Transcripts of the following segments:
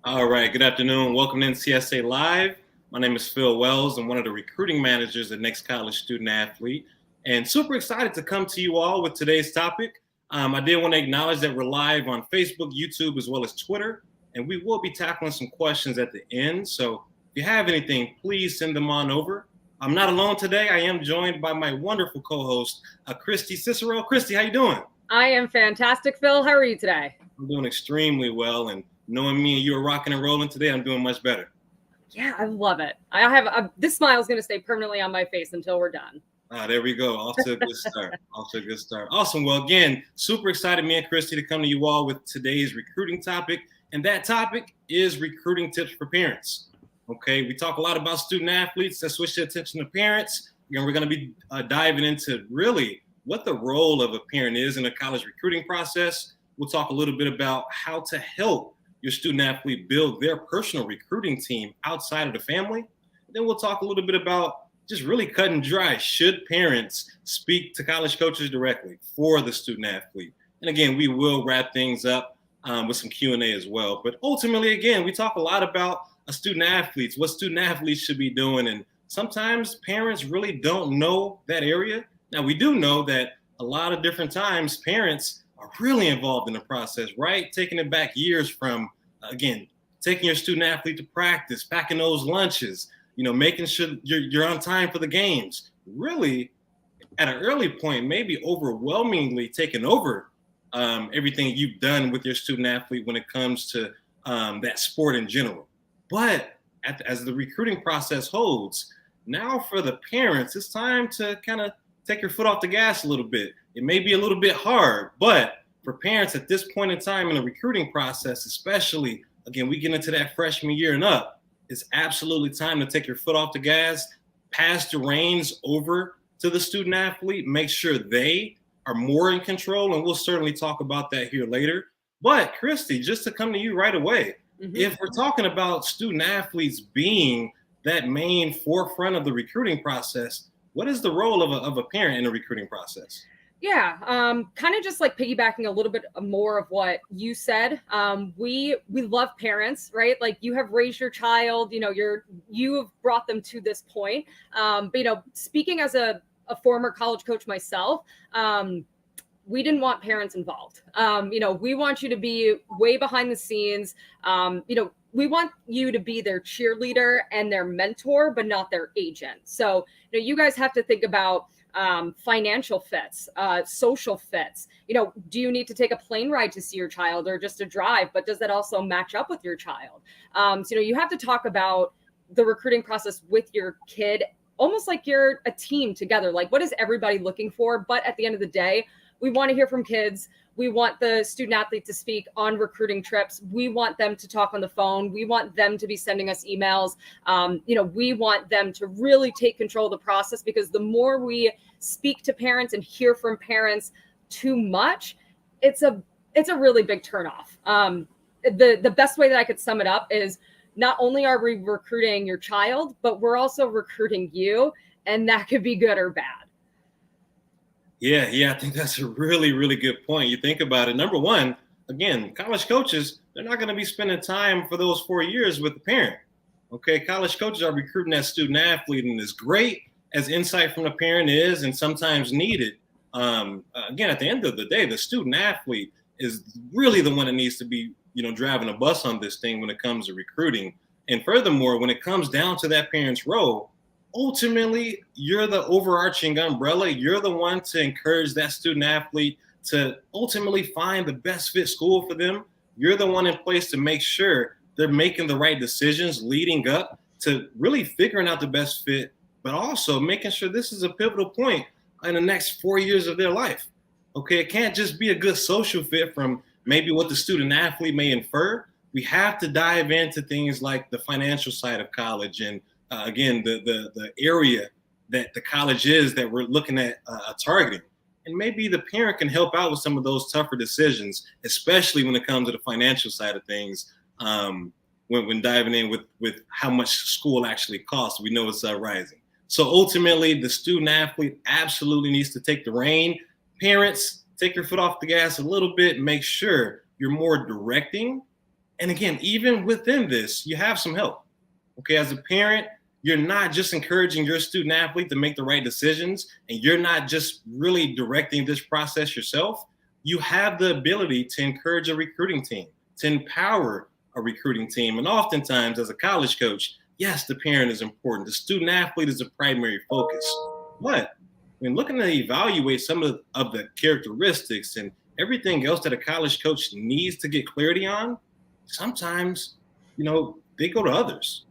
All right, good afternoon. Welcome to NCSA Live. My name is Phil Wells. I'm one of the recruiting managers at Next College Student Athlete, and super excited to come to you all with today's topic. I did want to acknowledge that we're live on Facebook, YouTube, as well as Twitter, and we will be tackling some questions at the end. So if you have anything, please send them on over. I'm not alone today. I am joined by my wonderful co-host, Christy Cicero. Christy, how you doing? I am fantastic, Phil. How are you today? I'm doing extremely well, and knowing me and you are rocking and rolling today, I'm doing much better. Yeah, I love it. I have this smile is going to stay permanently on my face until we're done. There we go. Off to a good start. Off to a good start. Awesome. Well, again, super excited, me and Christy, to come to you all with today's recruiting topic. And that topic is recruiting tips for parents. Okay, we talk a lot about student athletes. Let's switch the attention to parents. We're going to be diving into really what the role of a parent is in the college recruiting process. We'll talk a little bit about how to help your student athlete build their personal recruiting team outside of the family. Then we'll talk a little bit about just really cut and dry. Should parents speak to college coaches directly for the student athlete? And again, we will wrap things up with some Q&A as well. But ultimately, again, we talk a lot about student athletes, what student athletes should be doing. And sometimes parents really don't know that area. Now, we do know that a lot of different times parents are really involved in the process, right? Taking it back years from, again, taking your student athlete to practice, packing those lunches, making sure you're on time for the games. Really, at an early point, maybe overwhelmingly taking over everything you've done with your student athlete when it comes to that sport in general. But as the recruiting process holds, now for the parents, it's time to kind of take your foot off the gas a little bit. It may be a little bit hard, but for parents at this point in time in the recruiting process, especially, again, we get into that freshman year and up, it's absolutely time to take your foot off the gas, pass the reins over to the student athlete, make sure they are more in control, and we'll certainly talk about that here later. But Christy, just to come to you right away, if we're talking about student athletes being that main forefront of the recruiting process, what is the role of a parent in the recruiting process? Yeah, kind of just like piggybacking a little bit more of what you said. We love parents, right? Like, you have raised your child, you have brought them to this point. But speaking as a former college coach myself, we didn't want parents involved. We want you to be way behind the scenes. We want you to be their cheerleader and their mentor, but not their agent. So, you guys have to think about financial fits, social fits. Do you need to take a plane ride to see your child or just a drive? But does that also match up with your child? So, you have to talk about the recruiting process with your kid, almost like you're a team together. Like, what is everybody looking for? But at the end of the day, we want to hear from kids. We want the student athlete to speak on recruiting trips. We want them to talk on the phone. We want them to be sending us emails. We want them to really take control of the process, because the more we speak to parents and hear from parents too much, it's a really big turnoff. The best way that I could sum it up is, not only are we recruiting your child, but we're also recruiting you, and that could be good or bad. Yeah, I think that's a really, really good point. You think about it. Number one, again, college coaches, they're not going to be spending time for those 4 years with the parent. Okay, college coaches are recruiting that student athlete, and as great as insight from the parent is and sometimes needed, again, at the end of the day, the student athlete is really the one that needs to be, driving a bus on this thing when it comes to recruiting. And furthermore, when it comes down to that parent's role, ultimately, you're the overarching umbrella. You're the one to encourage that student athlete to ultimately find the best fit school for them. You're the one in place to make sure they're making the right decisions leading up to really figuring out the best fit, but also making sure this is a pivotal point in the next 4 years of their life. Okay, it can't just be a good social fit from maybe what the student athlete may infer. We have to dive into things like the financial side of college and again, the area that the college is that we're looking at targeting. And maybe the parent can help out with some of those tougher decisions, especially when it comes to the financial side of things, when diving in with how much school actually costs. We know it's rising. So ultimately, the student athlete absolutely needs to take the rein. Parents, take your foot off the gas a little bit. Make sure you're more directing And again, even within this, you have some help. Okay, as a parent, you're not just encouraging your student athlete to make the right decisions, and you're not just really directing this process yourself. You have the ability to encourage a recruiting team, to empower a recruiting team. And oftentimes, as a college coach, yes, the parent is important. The student athlete is the primary focus. But when looking to evaluate some of the characteristics and everything else that a college coach needs to get clarity on, sometimes, they go to others.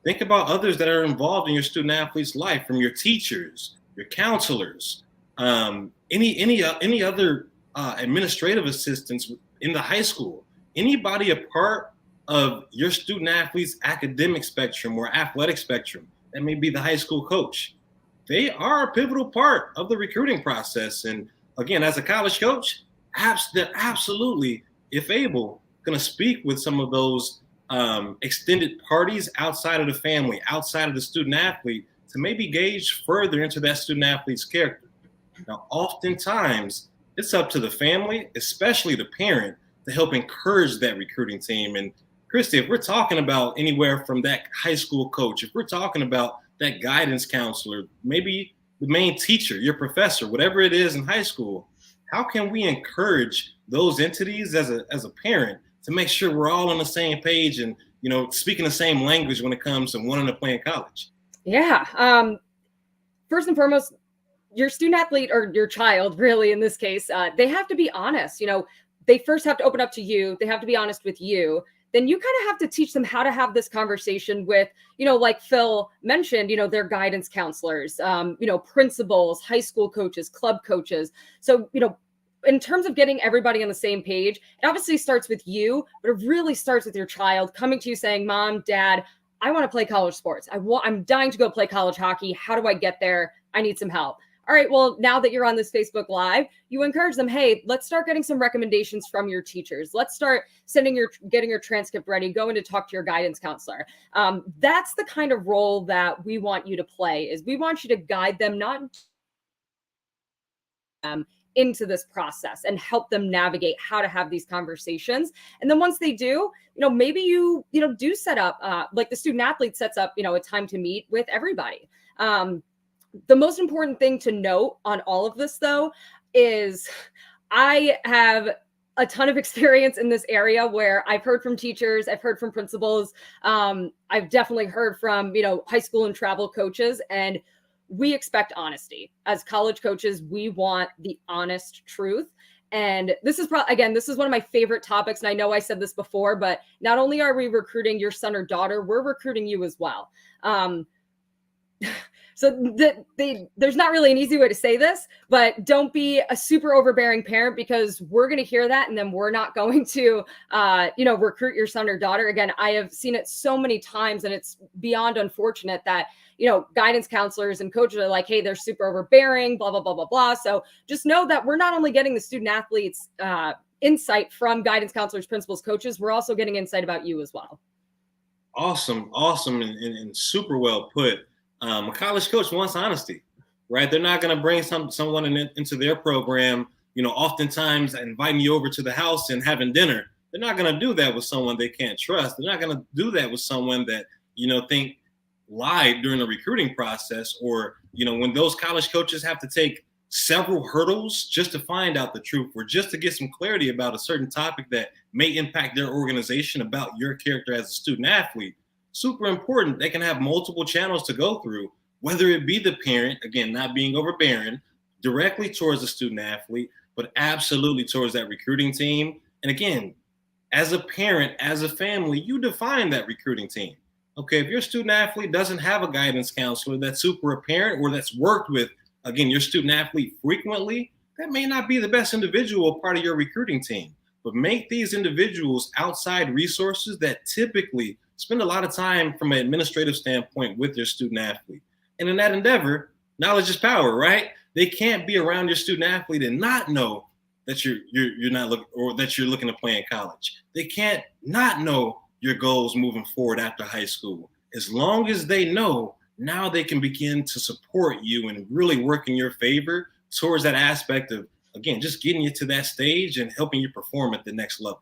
Think about others that are involved in your student athlete's life, from your teachers, your counselors, any other administrative assistants in the high school, anybody a part of your student athlete's academic spectrum or athletic spectrum. That may be the high school coach. They are a pivotal part of the recruiting process. And again, as a college coach, they're absolutely, if able, going to speak with some of those extended parties outside of the family, outside of the student athlete, to maybe gauge further into that student athlete's character. Now, oftentimes, it's up to the family, especially the parent, to help encourage that recruiting team. And Christy, if we're talking about anywhere from that high school coach, if we're talking about that guidance counselor, maybe the main teacher, your professor, whatever it is in high school, how can we encourage those entities as a parent to make sure we're all on the same page and, speaking the same language when it comes to wanting to play in college? Yeah. First and foremost, your student athlete, or your child, really, in this case, they have to be honest. They first have to open up to you. They have to be honest with you. Then you kind of have to teach them how to have this conversation with, like Phil mentioned, their guidance counselors, principals, high school coaches, club coaches. So, in terms of getting everybody on the same page, it obviously starts with you, but it really starts with your child coming to you saying, Mom, Dad, I want to play college sports. I'm dying to go play college hockey. How do I get there? I need some help. All right, well, now that you're on this Facebook Live, you encourage them, hey, let's start getting some recommendations from your teachers. Let's start getting your transcript ready, going to talk to your guidance counselor. That's the kind of role that we want you to play, is we want you to guide them, not into this process, and help them navigate how to have these conversations. And then once they do, maybe you do set up, like the student athlete sets up, a time to meet with everybody. The most important thing to note on all of this, though, is I have a ton of experience in this area where I've heard from teachers, I've heard from principals, I've definitely heard from, high school and travel coaches, and we expect honesty. As college coaches, we want the honest truth. And this is this is one of my favorite topics. And I know I said this before, but not only are we recruiting your son or daughter, we're recruiting you as well. So there's not really an easy way to say this, but don't be a super overbearing parent, because we're going to hear that and then we're not going to, recruit your son or daughter. Again, I have seen it so many times, and it's beyond unfortunate that, guidance counselors and coaches are like, hey, they're super overbearing, blah, blah, blah, blah, blah. So just know that we're not only getting the student athletes insight from guidance counselors, principals, coaches, we're also getting insight about you as well. Awesome, and super well put. A college coach wants honesty, right? They're not going to bring someone into their program, oftentimes inviting you over to the house and having dinner. They're not going to do that with someone they can't trust. They're not going to do that with someone that, think lied during the recruiting process, or, when those college coaches have to take several hurdles just to find out the truth, or just to get some clarity about a certain topic that may impact their organization, about your character as a student athlete. Super important. They can have multiple channels to go through, whether it be the parent, again, not being overbearing, directly towards the student athlete, but absolutely towards that recruiting team. And again, as a parent, as a family, you define that recruiting team. Okay, if your student athlete doesn't have a guidance counselor that's super apparent, or that's worked with, again, your student athlete frequently, that may not be the best individual part of your recruiting team. But make these individuals outside resources that typically spend a lot of time from an administrative standpoint with your student athlete. And in that endeavor, knowledge is power, right? They can't be around your student athlete and not know that you're not looking, or that you're looking to play in college. They can't not know your goals moving forward after high school. As long as they know, now they can begin to support you and really work in your favor towards that aspect of, again, just getting you to that stage and helping you perform at the next level.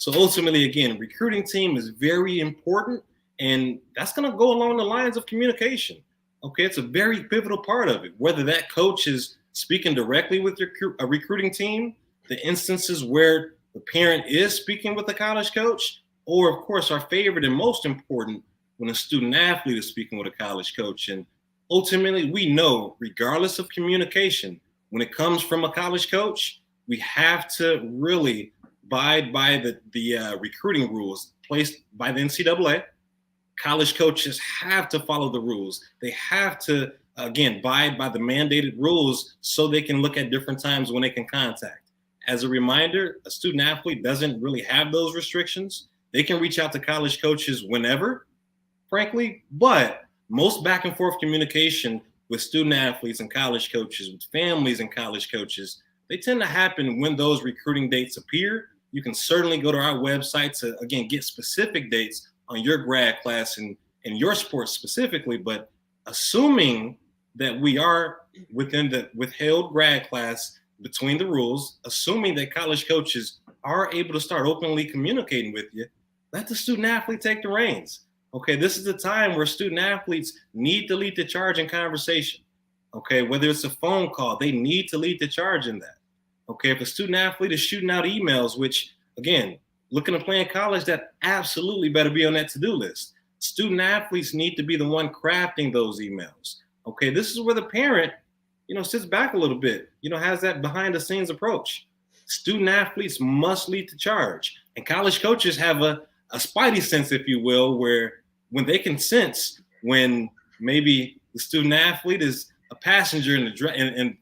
So ultimately, again, recruiting team is very important, and that's going to go along the lines of communication. Okay, it's a very pivotal part of it. Whether that coach is speaking directly with a recruiting team, the instances where the parent is speaking with the college coach, or of course, our favorite and most important, when a student athlete is speaking with a college coach. And ultimately, we know, regardless of communication, when it comes from a college coach, we have to really abide by the recruiting rules placed by the NCAA. College coaches have to follow the rules. They have to, again, abide by the mandated rules so they can look at different times when they can contact. As a reminder, a student athlete doesn't really have those restrictions. They can reach out to college coaches whenever, frankly, but most back and forth communication with student athletes and college coaches, with families and college coaches, they tend to happen when those recruiting dates appear. You can certainly go to our website to, again, get specific dates on your grad class and your sport specifically, but assuming that we are within the withheld grad class between the rules, assuming that college coaches are able to start openly communicating with you, let the student athlete take the reins. Okay, this is the time where student athletes need to lead the charge in conversation. Okay, whether it's a phone call, they need to lead the charge in that. Okay, if a student athlete is shooting out emails, which, again, looking to play in college, that absolutely better be on that to-do list. Student athletes need to be the one crafting those emails. Okay, this is where the parent, sits back a little bit, has that behind-the-scenes approach. Student athletes must lead the charge. And college coaches have a spidey sense, if you will, where when they can sense when maybe the student athlete is a passenger and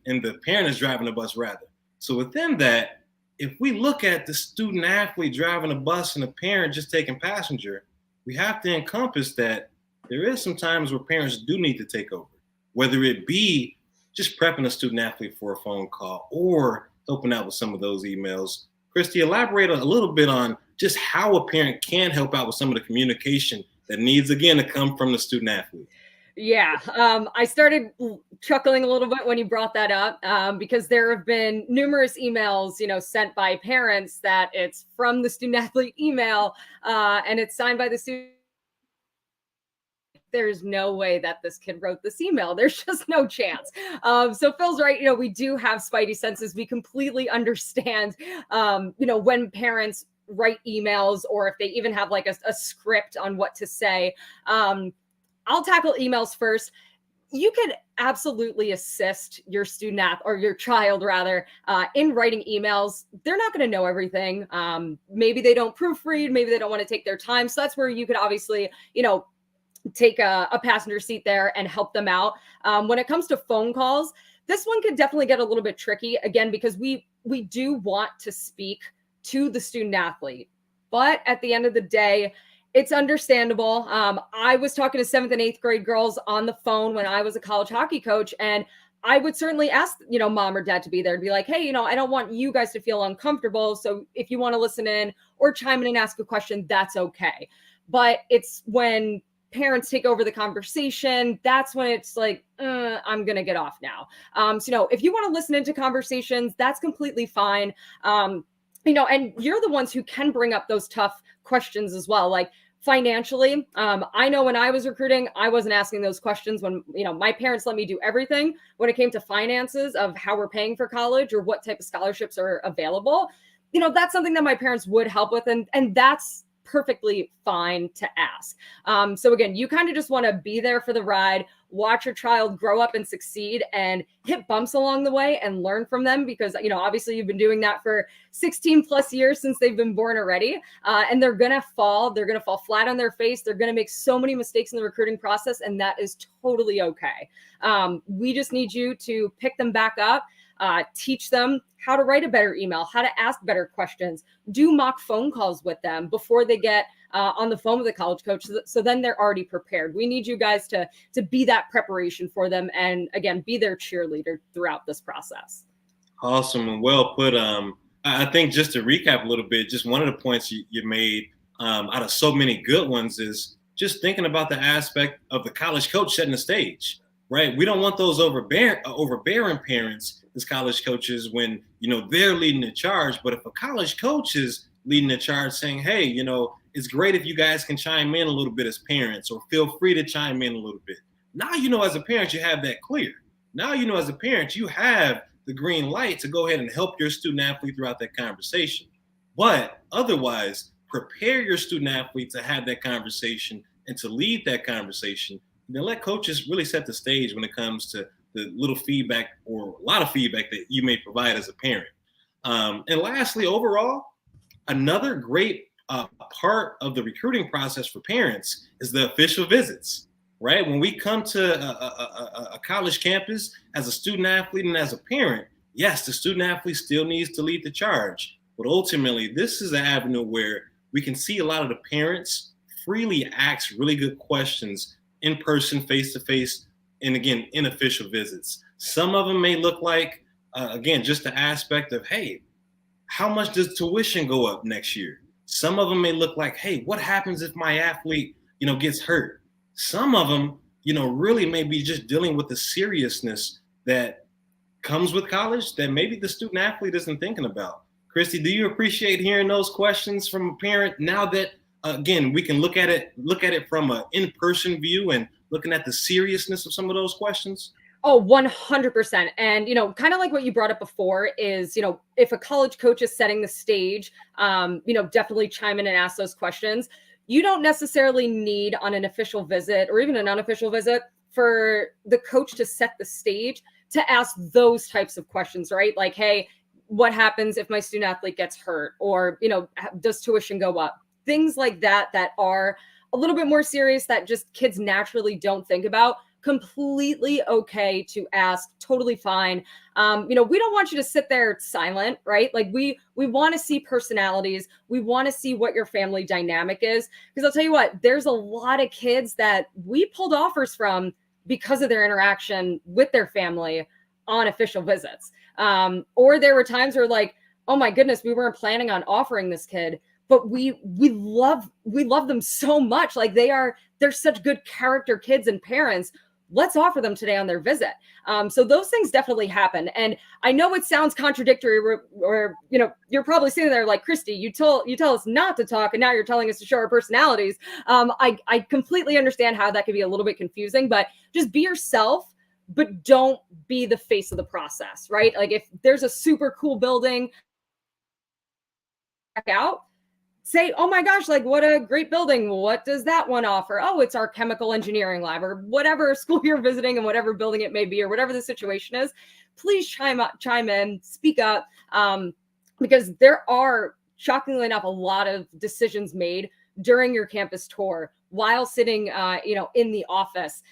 the parent is driving the bus rather. So within that, if we look at the student athlete driving a bus and the parent just taking passenger, we have to encompass that there is some times where parents do need to take over, whether it be just prepping a student athlete for a phone call or helping out with some of those emails. Christy, elaborate a little bit on just how a parent can help out with some of the communication that needs, again, to come from the student athlete. Yeah, I started chuckling a little bit when you brought that up because there have been numerous emails, sent by parents that it's from the student athlete email and it's signed by the student. There's no way that this kid wrote this email. There's just no chance. So Phil's right. We do have spidey senses. We completely understand, when parents write emails or if they even have like a script on what to say. I'll tackle emails first. You could absolutely assist your student or your child rather in writing emails. They're not going to know everything. Maybe they don't proofread. Maybe they don't want to take their time. So that's where you could obviously, take a passenger seat there and help them out. When it comes to phone calls, this one could definitely get a little bit tricky again, because we do want to speak to the student athlete. But at the end of the day, it's understandable. I was talking to 7th and 8th grade girls on the phone when I was a college hockey coach, and I would certainly ask, mom or dad to be there to be like, hey, I don't want you guys to feel uncomfortable. So if you want to listen in or chime in and ask a question, that's okay. But it's when parents take over the conversation, that's when it's like, I'm going to get off now. So if you want to listen into conversations, that's completely fine. And you're the ones who can bring up those tough questions as well. Like financially, I know when I was recruiting, I wasn't asking those questions when, my parents let me do everything when it came to finances of how we're paying for college or what type of scholarships are available. That's something that my parents would help with. And that's perfectly fine to ask. So again, you kind of just want to be there for the ride, watch your child grow up and succeed and hit bumps along the way and learn from them because, obviously you've been doing that for 16 plus years since they've been born already. And they're going to fall flat on their face. They're going to make so many mistakes in the recruiting process. And that is totally okay. We just need you to pick them back up, teach them how to write a better email, how to ask better questions, do mock phone calls with them before they get on the phone with the college coach. So then they're already prepared. We need you guys to be that preparation for them. And again, be their cheerleader throughout this process. Awesome and well put. I think just to recap a little bit, just one of the points you made out of so many good ones is just thinking about the aspect of the college coach setting the stage, right? We don't want those overbearing parents as college coaches when, they're leading the charge. But if a college coach is leading the charge saying, hey, it's great if you guys can chime in a little bit as parents, or feel free to chime in a little bit. Now, as a parent, you have that clear. Now, as a parent, you have the green light to go ahead and help your student athlete throughout that conversation. But otherwise, prepare your student athlete to have that conversation and to lead that conversation. And then let coaches really set the stage when it comes to the little feedback or a lot of feedback that you may provide as a parent. And lastly, overall, another great part of the recruiting process for parents is the official visits, right? When we come to a college campus as a student athlete and as a parent, yes, the student athlete still needs to lead the charge. But ultimately, this is an avenue where we can see a lot of the parents freely ask really good questions in person, face to face, and again, in official visits. Some of them may look like, again, just the aspect of, hey, how much does tuition go up next year? Some of them may look like, hey, what happens if my athlete, gets hurt? Some of them, really may be just dealing with the seriousness that comes with college that maybe the student athlete isn't thinking about. Christy, do you appreciate hearing those questions from a parent now that, again, we can look at it from an in-person view and looking at the seriousness of some of those questions? Oh, 100%. And, kind of like what you brought up before is, if a college coach is setting the stage, definitely chime in and ask those questions. You don't necessarily need on an official visit or even an unofficial visit for the coach to set the stage to ask those types of questions, right? Like, hey, what happens if my student athlete gets hurt? Or, does tuition go up? Things like that are a little bit more serious that just kids naturally don't think about. Completely okay to ask, totally fine. We don't want you to sit there silent, right? Like we want to see personalities. We want to see what your family dynamic is. Because I'll tell you what, there's a lot of kids that we pulled offers from because of their interaction with their family on official visits. Or there were times where like, oh my goodness, we weren't planning on offering this kid, but we love them so much. Like they're such good character kids and parents. Let's offer them today on their visit. So those things definitely happen. And I know it sounds contradictory or you're probably sitting there like, Christy, you tell us not to talk and now you're telling us to show our personalities. I completely understand how that could be a little bit confusing, but just be yourself, but don't be the face of the process, right? Like if there's a super cool building, check out, say, oh my gosh, like what a great building. What does that one offer? Oh, it's our chemical engineering lab or whatever school you're visiting and whatever building it may be or whatever the situation is. Please chime in, speak up, because there are, shockingly enough, a lot of decisions made during your campus tour while sitting, in the office,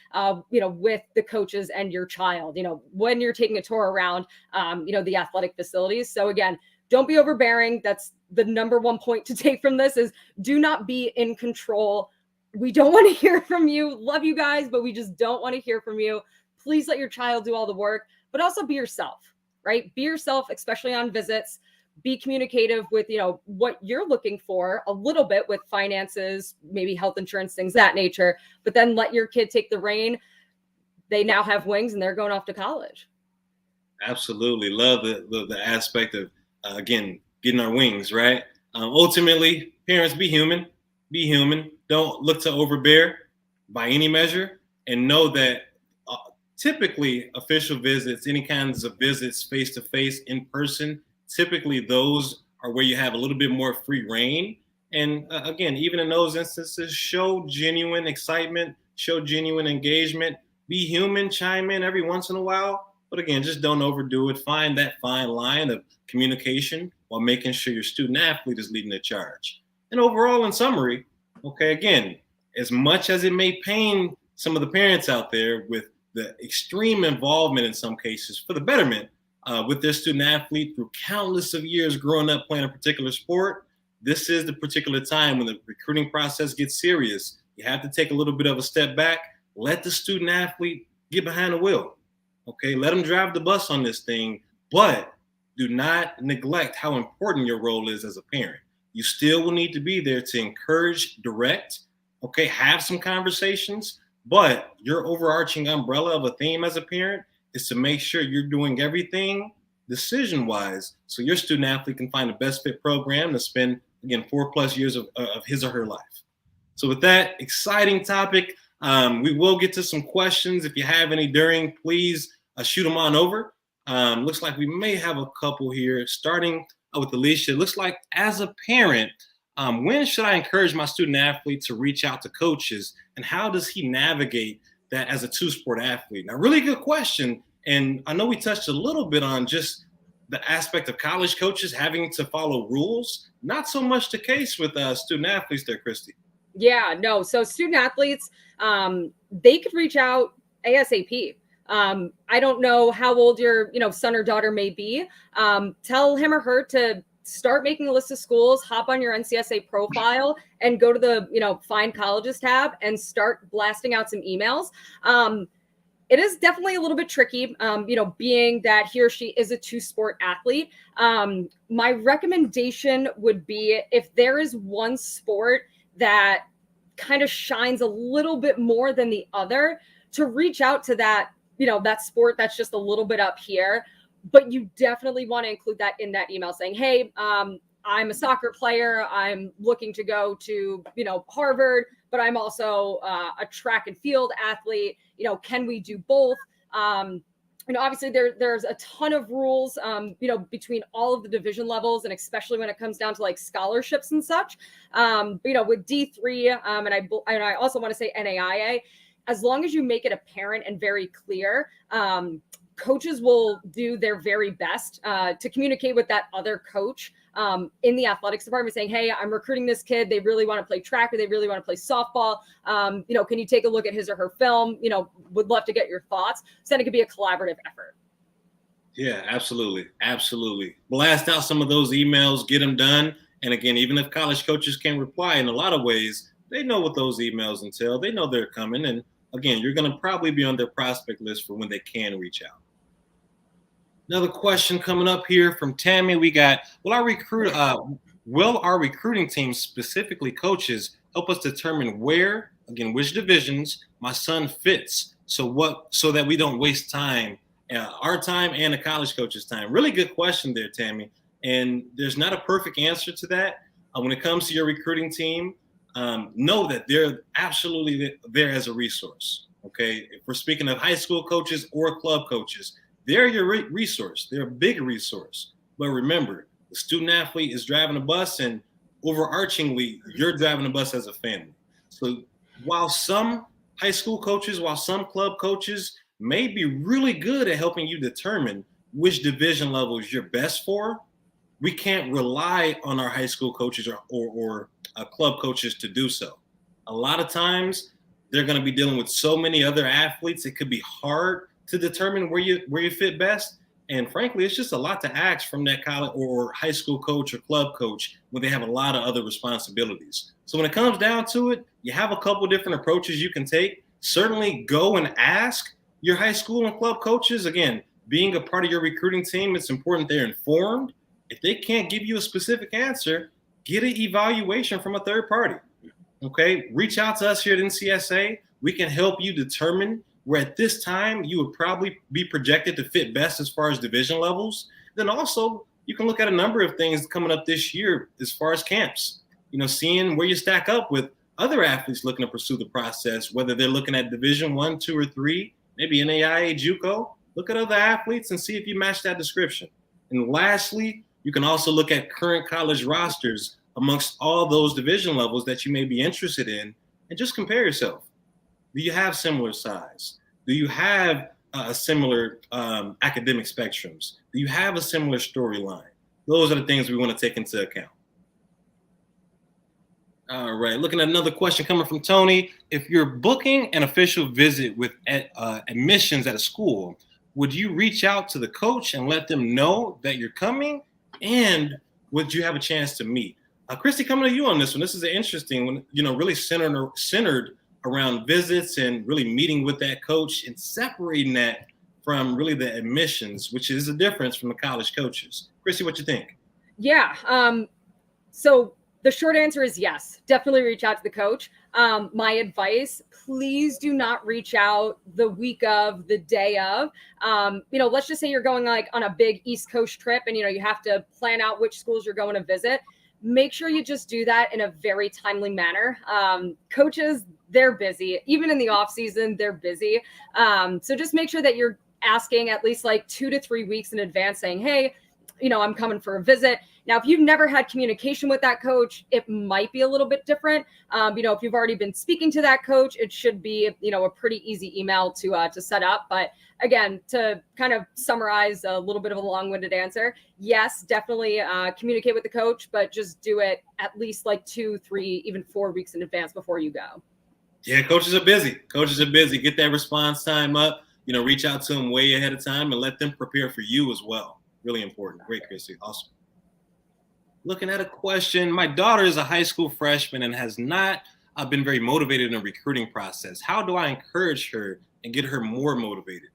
with the coaches and your child, when you're taking a tour around, the athletic facilities. So again, don't be overbearing. That's the number one point to take from this is do not be in control. We don't want to hear from you. Love you guys, but we just don't want to hear from you. Please let your child do all the work, but also be yourself, right? Be yourself, especially on visits. Be communicative with, what you're looking for a little bit with finances, maybe health insurance, things that nature, but then let your kid take the reign. They now have wings and they're going off to college. Absolutely. Love the aspect of, again, getting our wings, right? Ultimately, parents, be human. Be human. Don't look to overbear by any measure, and know that typically official visits, any kinds of visits face-to-face, in person, typically those are where you have a little bit more free reign. And again, even in those instances, show genuine excitement, show genuine engagement, be human, chime in every once in a while. But again, just don't overdo it. Find that fine line of communication while making sure your student athlete is leading the charge. And overall, in summary, okay, again, as much as it may pain some of the parents out there with the extreme involvement in some cases for the betterment with their student athlete through countless of years growing up playing a particular sport, this is the particular time when the recruiting process gets serious. You have to take a little bit of a step back, let the student athlete get behind the wheel. Okay, let them drive the bus on this thing, but do not neglect how important your role is as a parent. You still will need to be there to encourage, direct, okay, have some conversations, but your overarching umbrella of a theme as a parent is to make sure you're doing everything decision-wise so your student athlete can find the best fit program to spend again, 4+ years of his or her life. So with that exciting topic, we will get to some questions. If you have any during, please shoot them on over. Looks like we may have a couple here, starting with Alicia. Looks like as a parent, when should I encourage my student athlete to reach out to coaches, and how does he navigate that as a two-sport athlete? Now, really good question. And I know we touched a little bit on just the aspect of college coaches having to follow rules. Not so much the case with student athletes there, Christy. Yeah, no. So student athletes, they could reach out ASAP. I don't know how old your, son or daughter may be. Tell him or her to start making a list of schools, hop on your NCSA profile and go to the, find colleges tab and start blasting out some emails. It is definitely a little bit tricky, being that he or she is a two-sport athlete. My recommendation would be, if there is one sport that kind of shines a little bit more than the other, to reach out to that, that sport that's just a little bit up here. But you definitely want to include that in that email saying, hey, I'm a soccer player. I'm looking to go to, Harvard, but I'm also a track and field athlete. Can we do both? Obviously there's a ton of rules, between all of the division levels, and especially when it comes down to like scholarships and such. With D3, and I also want to say NAIA, as long as you make it apparent and very clear, coaches will do their very best to communicate with that other coach in the athletics department, saying, hey, I'm recruiting this kid. They really want to play track, or they really want to play softball. Can you take a look at his or her film? Would love to get your thoughts. So then it could be a collaborative effort. Yeah, absolutely. Absolutely. Blast out some of those emails, get them done. And again, even if college coaches can't reply, in a lot of ways, they know what those emails entail. They know they're coming. And again, you're going to probably be on their prospect list for when they can reach out. Another question coming up here from Tammy. We got, will our recruiting team, specifically coaches, help us determine where, again, which divisions my son fits, so that we don't waste time, our time and the college coach's time? Really good question there, Tammy. And there's not a perfect answer to that. When it comes to your recruiting team, know that they're absolutely there as a resource. Okay, if we're speaking of high school coaches or club coaches, they're your resource. They're a big resource. But remember, the student athlete is driving a bus, and overarchingly, you're driving a bus as a family. So while some high school coaches, while some club coaches may be really good at helping you determine which division levels you're best for, we can't rely on our high school coaches or club coaches to do so. A lot of times, they're going to be dealing with so many other athletes. It could be hard to determine where you fit best. And frankly, it's just a lot to ask from that college or high school coach or club coach when they have a lot of other responsibilities. So when it comes down to it, you have a couple different approaches you can take. Certainly go and ask your high school and club coaches. Again, being a part of your recruiting team, it's important they're informed. If they can't give you a specific answer, get an evaluation from a third party. Okay, reach out to us here at NCSA. We can help you determine where at this time you would probably be projected to fit best as far as division levels. Then also, you can look at a number of things coming up this year as far as camps, seeing where you stack up with other athletes looking to pursue the process, whether they're looking at Division 1, 2, or 3, maybe NAIA, JUCO. Look at other athletes and see if you match that description. And lastly, you can also look at current college rosters amongst all those division levels that you may be interested in, and just compare yourself. Do you have similar size? Do you have a similar academic spectrums? Do you have a similar storyline? Those are the things we want to take into account. All right, looking at another question coming from Tony. If you're booking an official visit with admissions at a school, would you reach out to the coach and let them know that you're coming? And would you have a chance to meet? Christy, coming to you on this one. This is an interesting one, really centered around visits and really meeting with that coach and separating that from really the admissions, which is a difference from the college coaches. Christy, what you think? Yeah. So the short answer is yes, definitely reach out to the coach. My advice, please do not reach out the week of, the day of. Let's just say you're going like on a big East Coast trip and, you have to plan out which schools you're going to visit. make sure you just do that in a very timely manner. Coaches, they're busy. Even in the off season, they're busy. So just make sure that you're asking at least like 2 to 3 weeks in advance saying, hey, I'm coming for a visit. Now, if you've never had communication with that coach, it might be a little bit different. If you've already been speaking to that coach, it should be, a pretty easy email to set up. But again, to kind of summarize a little bit of a long-winded answer, yes, definitely communicate with the coach, but just do it at least like 2, 3, even 4 weeks in advance before you go. Yeah, coaches are busy. Get that response time up. Reach out to them way ahead of time and let them prepare for you as well. Really important. Great, Christy. Awesome. Looking at a question. My daughter is a high school freshman and has not been very motivated in the recruiting process. How do I encourage her and get her more motivated?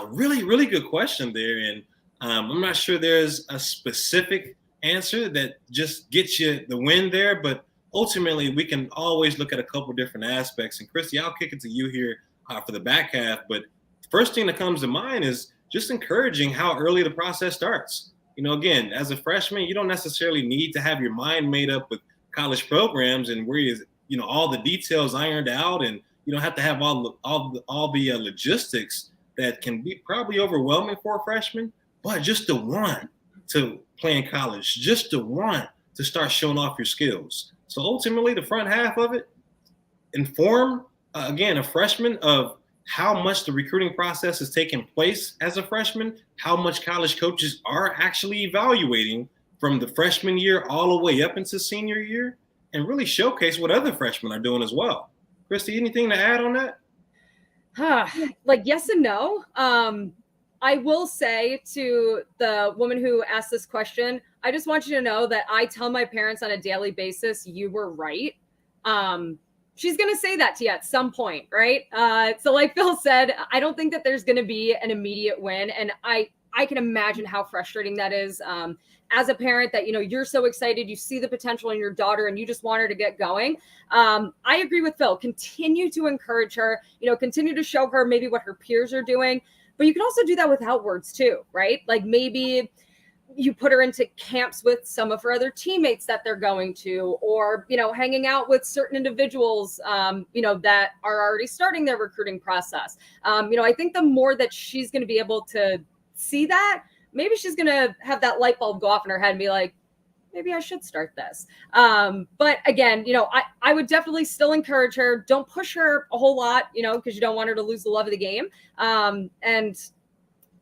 Really, really good question there. And I'm not sure there's a specific answer that just gets you the win there, but ultimately we can always look at a couple different aspects. And Christy, I'll kick it to you here for the back half. But the first thing that comes to mind is just encouraging how early the process starts. Again, as a freshman, you don't necessarily need to have your mind made up with college programs and where all the details ironed out, and you don't have to have all the logistics that can be probably overwhelming for a freshman. But just the want to play in college, just the want to start showing off your skills. So ultimately, the front half of it, inform again a freshman of how much the recruiting process is taking place as a freshman, how much college coaches are actually evaluating from the freshman year all the way up into senior year, and really showcase what other freshmen are doing as well. Christy, anything to add on that? Like yes and no. I will say to the woman who asked this question, I just want you to know that I tell my parents on a daily basis, you were right. She's going to say that to you at some point, right? So like Phil said, I don't think that there's going to be an immediate win. And I can imagine how frustrating that is as a parent that, you're so excited, you see the potential in your daughter and you just want her to get going. I agree with Phil. Continue to encourage her, continue to show her maybe what her peers are doing. But you can also do that without words too, right? Like maybe you put her into camps with some of her other teammates that they're going to, or, hanging out with certain individuals, that are already starting their recruiting process. I think the more that she's going to be able to see that, maybe she's going to have that light bulb go off in her head and be like, maybe I should start this. But again, I would definitely still encourage her. Don't push her a whole lot, because you don't want her to lose the love of the game. And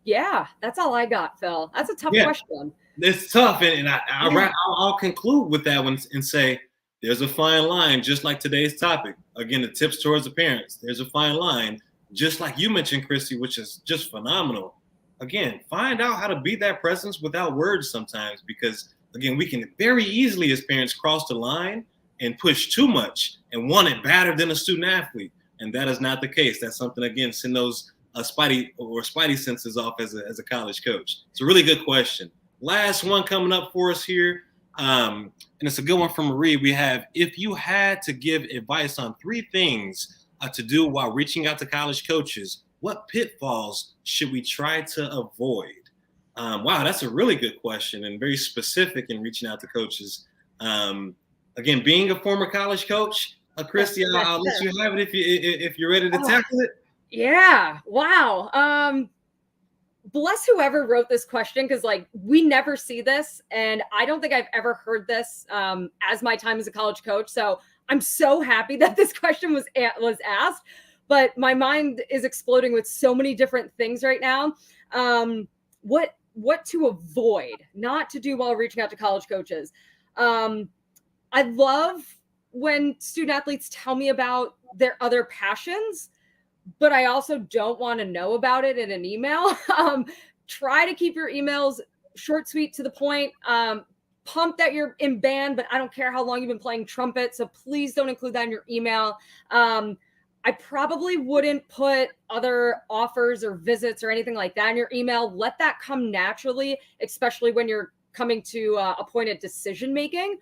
yeah, that's all I got, Phil. That's a tough question. It's tough. And I'll conclude with that one and say there's a fine line, just like today's topic. Again, the tips towards the parents. There's a fine line, just like you mentioned, Christy, which is just phenomenal. Again, find out how to be that presence without words sometimes, because, again, we can very easily as parents cross the line and push too much and want it better than a student athlete. And that is not the case. That's something, again, send those spidey senses off as a college coach. It's a really good question. Last one coming up for us here, and it's a good one from Marie. We have, if you had to give advice on 3 things to do while reaching out to college coaches, what pitfalls should we try to avoid? Wow, that's a really good question and very specific in reaching out to coaches. Again, being a former college coach, Christy, I'll let you have it if you're ready to tackle it. Yeah. Wow. Bless whoever wrote this question, because we never see this, and I don't think I've ever heard this as my time as a college coach. So I'm so happy that this question was asked, but my mind is exploding with so many different things right now. What to avoid, not to do while reaching out to college coaches. I love when student athletes tell me about their other passions, but I also don't want to know about it in an email. Try to keep your emails short, sweet, to the point. Pumped that you're in band, but I don't care how long you've been playing trumpet. So please don't include that in your email. I probably wouldn't put other offers or visits or anything like that in your email. Let that come naturally, especially when you're coming to a point of decision making.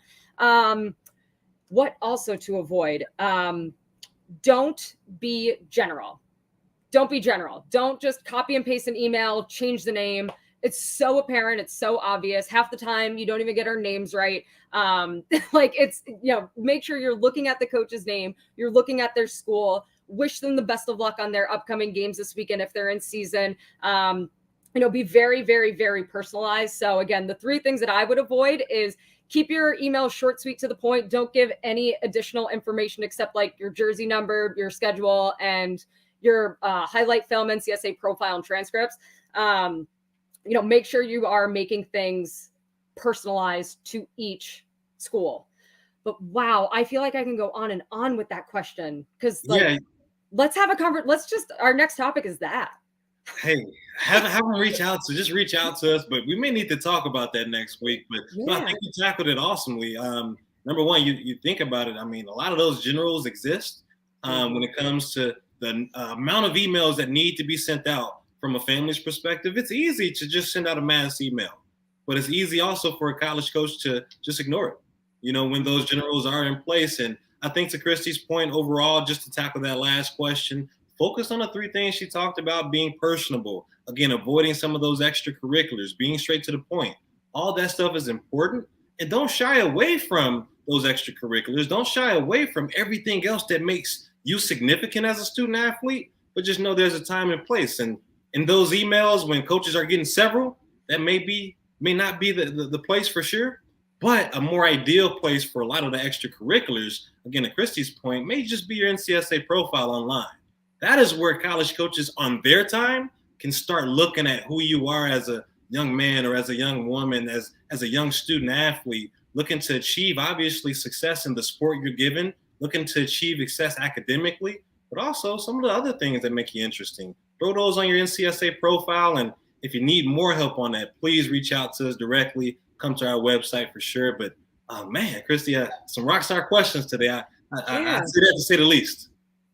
What also to avoid? Don't be general. Don't be general. Don't just copy and paste an email, change the name. it's so apparent, it's so obvious. Half the time you don't even get our names right. Like it's, make sure you're looking at the coach's name, you're looking at their school, wish them the best of luck on their upcoming games this weekend if they're in season. Be very, very, very personalized. So again, the 3 things that I would avoid is keep your email short, sweet, to the point. Don't give any additional information except like your jersey number, your schedule, and your highlight film, NCSA profile, and transcripts. Make sure you are making things personalized to each school. But wow, I feel like I can go on and on with that question because let's have a conversation. Our next topic is that. Hey, have them reach out to us, but we may need to talk about that next week. But no, I think you tackled it awesomely. Number one, you think about it. I mean, a lot of those generals exist when it comes to the amount of emails that need to be sent out from a family's perspective. It's easy to just send out a mass email, but it's easy also for a college coach to just ignore it, when those generals are in place. And I think to Christy's point overall, just to tackle that last question, focus on the 3 things she talked about: being personable, again, avoiding some of those extracurriculars, being straight to the point. All that stuff is important. And don't shy away from those extracurriculars. Don't shy away from everything else that makes you significant as a student athlete, but just know there's a time and place. And in those emails, when coaches are getting several, that may not be the place for sure, but a more ideal place for a lot of the extracurriculars, again, to Christy's point, may just be your NCSA profile online. That is where college coaches on their time can start looking at who you are as a young man or as a young woman, as a young student athlete, looking to achieve, obviously, success in the sport you're given, looking to achieve success academically, but also some of the other things that make you interesting. Throw those on your NCSA profile. And if you need more help on that, please reach out to us directly. Come to our website for sure. But man, Christy, some rock star questions today. I say that to say the least.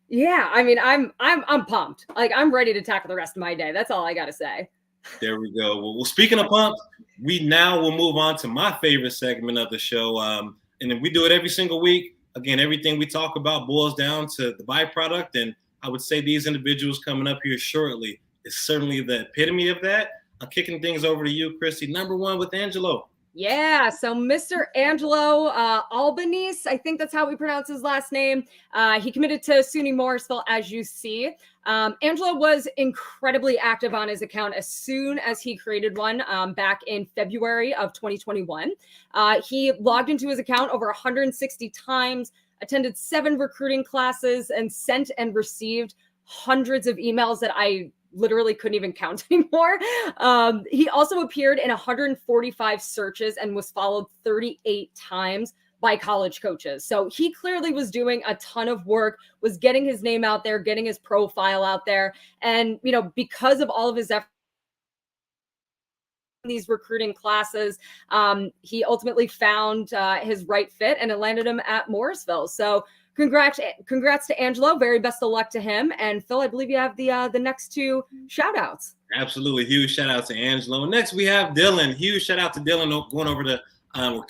Yeah, I mean, I'm pumped. Like, I'm ready to tackle the rest of my day. That's all I got to say. There we go. Well, speaking of pumped, we now will move on to my favorite segment of the show. And then we do it every single week. Again, everything we talk about boils down to the byproduct. And I would say these individuals coming up here shortly is certainly the epitome of that. I'm kicking things over to you, Christy. Number 1 with Angelo. Yeah, so Mr. Angelo Albanese, I think that's how we pronounce his last name. He committed to SUNY Morrisville, as you see. Angelo was incredibly active on his account as soon as he created one back in February of 2021. He logged into his account over 160 times, attended 7 recruiting classes, and sent and received hundreds of emails that I literally couldn't even count anymore. He also appeared in 145 searches and was followed 38 times by college coaches. So he clearly was doing a ton of work, was getting his name out there, getting his profile out there. And, because of all of his efforts, these recruiting classes, he ultimately found his right fit, and it landed him at Morrisville. So congrats to Angelo. Very best of luck to him. And Phil, I believe you have the next 2 shout outs. Absolutely. Huge shout out to Angelo. Next we have Dylan. Huge shout out to Dylan going over to over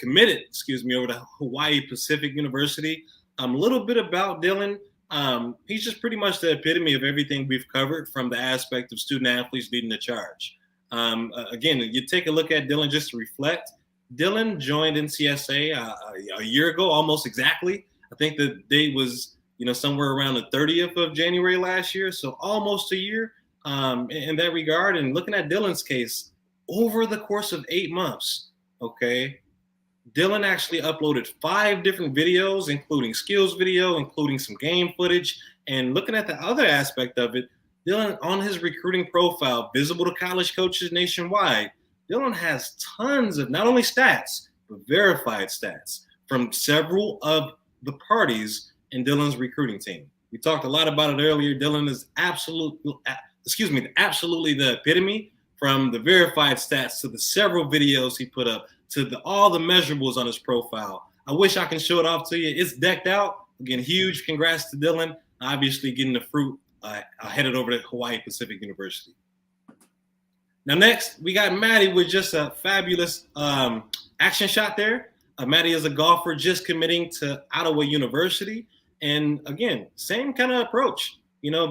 to Hawaii Pacific University. A little bit about Dylan. He's just pretty much the epitome of everything we've covered from the aspect of student athletes leading the charge. Again, you take a look at Dylan just to reflect. Dylan joined NCSA a year ago, almost exactly. I think the date was, somewhere around the 30th of January last year. So almost a year in that regard. And looking at Dylan's case, over the course of 8 months, okay, Dylan actually uploaded 5 different videos, including skills video, including some game footage. And looking at the other aspect of it, Dylan, on his recruiting profile, visible to college coaches nationwide, Dylan has tons of not only stats, but verified stats from several of the parties in Dylan's recruiting team. We talked a lot about it earlier. Dylan is absolutely the epitome, from the verified stats to the several videos he put up to all the measurables on his profile. I wish I can show it off to you. It's decked out. Again, huge congrats to Dylan. Obviously getting the fruit headed over to Hawaii Pacific University. Now next, we got Maddie with just a fabulous action shot there. Maddie is a golfer just committing to Ottawa University. And again, same kind of approach.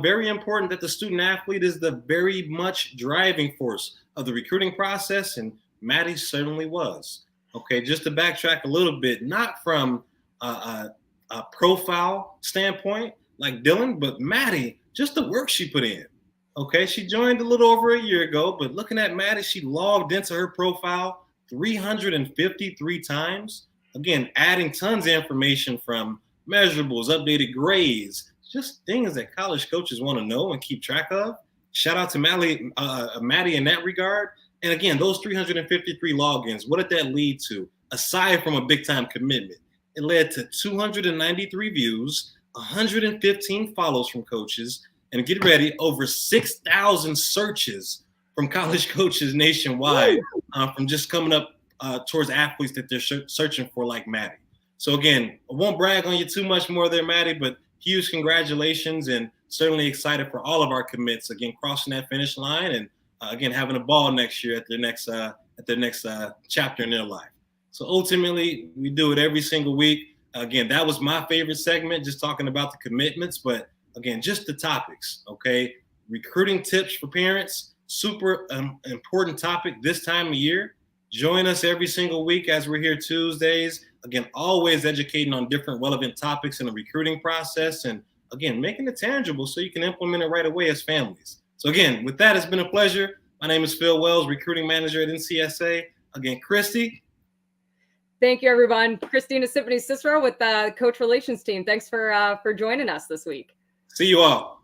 very important that the student athlete is the very much driving force of the recruiting process, and Maddie certainly was. Okay, just to backtrack a little bit, not from a profile standpoint like Dylan, but Maddie, just the work she put in. Okay, she joined a little over a year ago, but looking at Maddie, she logged into her profile 353 times. Again, adding tons of information from measurables, updated grades, just things that college coaches want to know and keep track of. Shout out to Maddie in that regard. And again, those 353 logins, what did that lead to? Aside from a big time commitment, it led to 293 views, 115 follows from coaches, and get ready, over 6,000 searches from college coaches nationwide from just coming up towards athletes that they're searching for, like Maddie. So again, I won't brag on you too much more there, Maddie, but huge congratulations, and certainly excited for all of our commits, again, crossing that finish line, and again, having a ball next year at their next chapter in their life. So ultimately, we do it every single week. Again, that was my favorite segment, just talking about the commitments, but again, just the topics, okay? Recruiting tips for parents, super important topic this time of year. Join us every single week as we're here Tuesdays. Again, always educating on different relevant topics in the recruiting process, and again, making it tangible so you can implement it right away as families. So again, with that, it's been a pleasure. My name is Phil Wells, recruiting manager at NCSA. Again, Christy. Thank you, everyone. Christina Symphony Cicero with the Coach Relations team. Thanks for joining us this week. See you all.